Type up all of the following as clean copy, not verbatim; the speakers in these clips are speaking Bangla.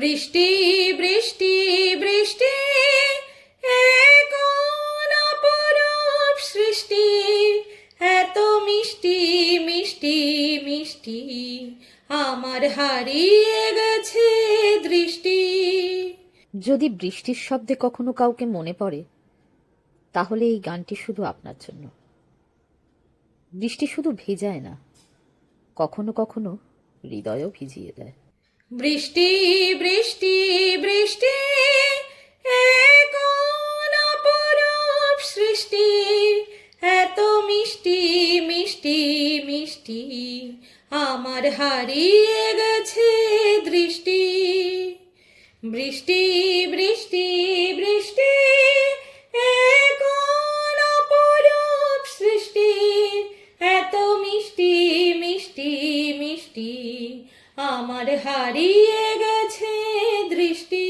বৃষ্টি বৃষ্টি বৃষ্টি এ কোন অপরূপ সৃষ্টি, এত মিষ্টি মিষ্টি মিষ্টি আমার হারিয়ে গেছে দৃষ্টি। যদি বৃষ্টির শব্দে কখনো কাউকে মনে পড়ে, তাহলে এই গানটি শুধু আপনার জন্য। বৃষ্টি শুধু ভেজায় না, কখনো কখনো হৃদয়ও ভিজিয়ে দেয়। বৃষ্টি বৃষ্টি বৃষ্টি এ কোন অপরূপ সৃষ্টি, এত মিষ্টি মিষ্টি মিষ্টি আমার হারিয়ে গেছে দৃষ্টি। বৃষ্টি বৃষ্টি বৃষ্টি এ কোন অপরূপ সৃষ্টি, এত মিষ্টি মিষ্টি মিষ্টি আমার হারিয়ে গেছে দৃষ্টি।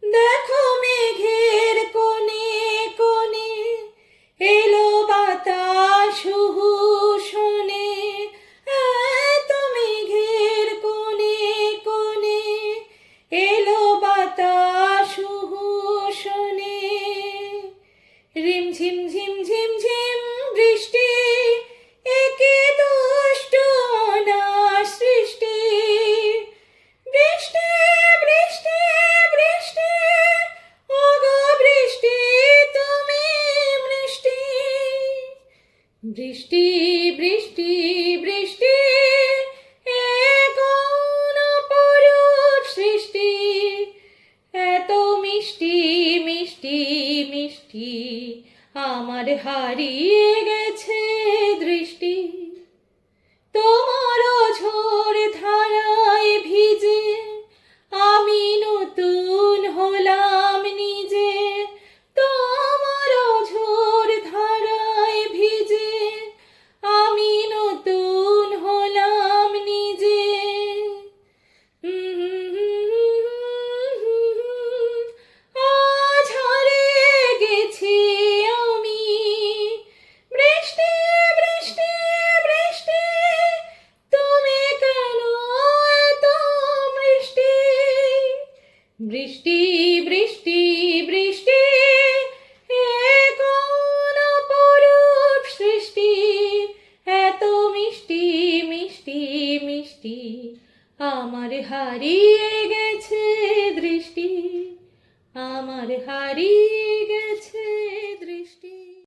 দেখো মেঘের কোণে কোণে এলো বাতাস হুহু শোনে, এত মেঘের কোণে কোণে এলো বাতাস হুহু শোনে। রিমঝিম ঝিম ঝিম ঝিম বৃষ্টি, একে দুষ্ট অনার সৃষ্টি। বৃষ্টি বৃষ্টি বৃষ্টি ওগো বৃষ্টি তুমি মিষ্টি। বৃষ্টি বৃষ্টি বৃষ্টি এ কোন অপরূপ সৃষ্টি, এত মিষ্টি মিষ্টি মিষ্টি আমার হারিয়ে গেছে দৃষ্টি। তোমার ঝোর ধারায় ভিজে আমি নতুন হলাম নিজে, তোমার ঝোর ধারায় ভিজে আমি নতুন হলাম নিজে। আজ হারিয়ে গেছি আমি। বৃষ্টি বৃষ্টি বৃষ্টি তুমি কেন এত মিষ্টি। বৃষ্টি বৃষ্টি বৃষ্টি এ কোন অপরূপ সৃষ্টি, এত মিষ্টি মিষ্টি মিষ্টি আমার হারিয়ে গেছে